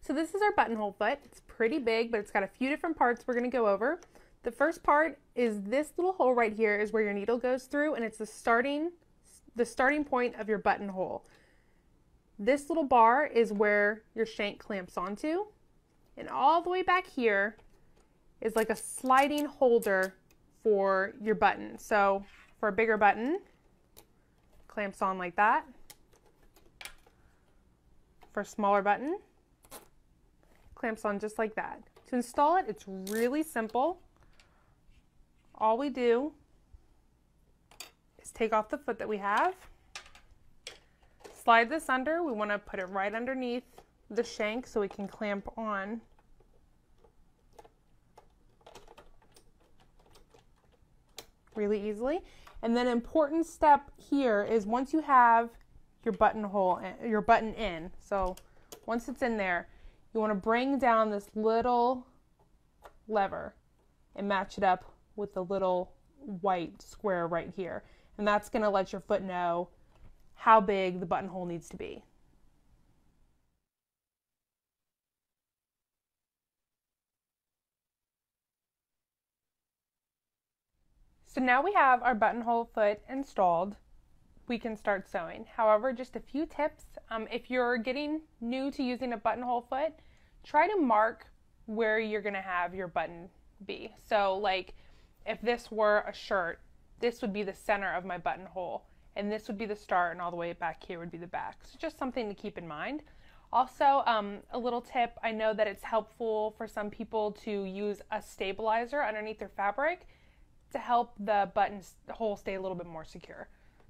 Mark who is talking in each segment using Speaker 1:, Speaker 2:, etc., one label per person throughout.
Speaker 1: So this is our buttonhole foot. It's pretty big, but it's got a few different parts we're going to go over. The first part is this little hole right here is where your needle goes through, and it's the starting point of your buttonhole. This little bar is where your shank clamps onto, and all the way back here is like a sliding holder for your button. So for a bigger button, clamps on like that. For a smaller button, clamps on just like that. To install it, it's really simple. All we do is take off the foot that we have, slide this under. We want to put it right underneath the shank so we can clamp on. Really easily. And then an important step here is once you have your button in, so once it's in there, you want to bring down this little lever and match it up with the little white square right here. And that's going to let your foot know how big the buttonhole needs to be. So now we have our buttonhole foot installed. We can start sewing. However, just a few tips. If you're getting new to using a buttonhole foot, try to mark where you're going to have your button be. So like if this were a shirt, this would be the center of my buttonhole, and this would be the start, and all the way back here would be the back. So just something to keep in mind. Also, a little tip, I know that it's helpful for some people to use a stabilizer underneath their fabric to help the buttonhole stay a little bit more secure.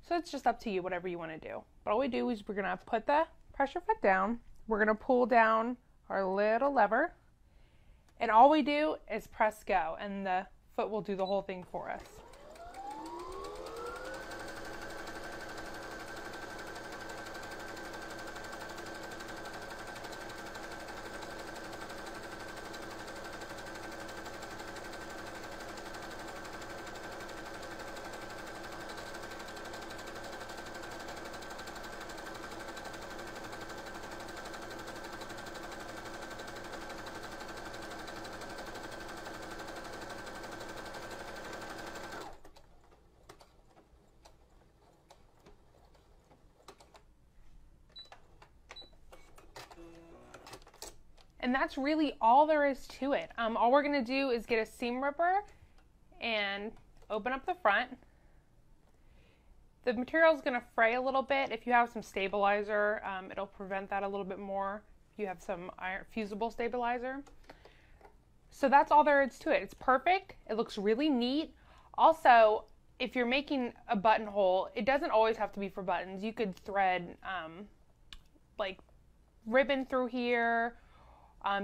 Speaker 1: So it's just up to you, whatever you want to do. But all we do is we're going to put the pressure foot down. We're going to pull down our little lever. And all we do is press go, and the foot will do the whole thing for us. And that's really all there is to it. All we're going to do is get a seam ripper and open up the front. The material is going to fray a little bit. If you have some stabilizer, it'll prevent that a little bit more. If you have some fusible stabilizer. So that's all there is to it. It's perfect. It looks really neat. Also, if you're making a buttonhole, it doesn't always have to be for buttons. You could thread like ribbon through here.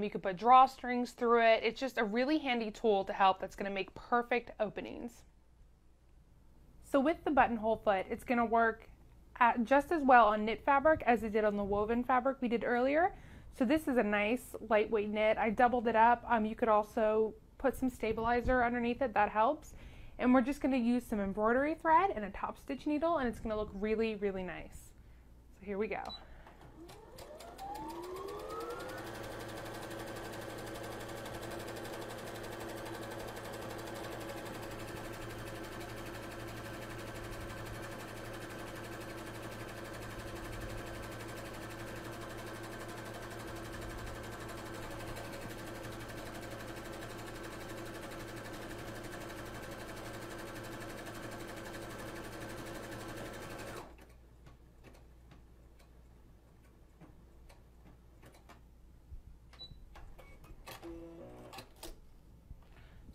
Speaker 1: You could put drawstrings through it. It's just a really handy tool to help that's going to make perfect openings. So with the buttonhole foot, it's going to work just as well on knit fabric as it did on the woven fabric we did earlier. So this is a nice lightweight knit. I doubled it up. You could also put some stabilizer underneath it. That helps. And we're just going to use some embroidery thread and a top stitch needle, and it's going to look really, really nice. So here we go.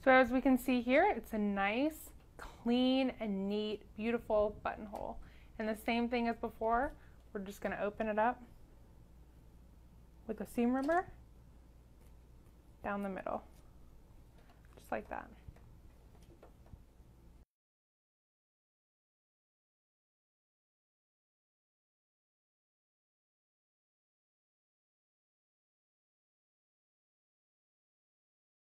Speaker 1: So as we can see here, it's a nice, clean and neat, beautiful buttonhole. And the same thing as before, we're just going to open it up with a seam ripper down the middle, just like that.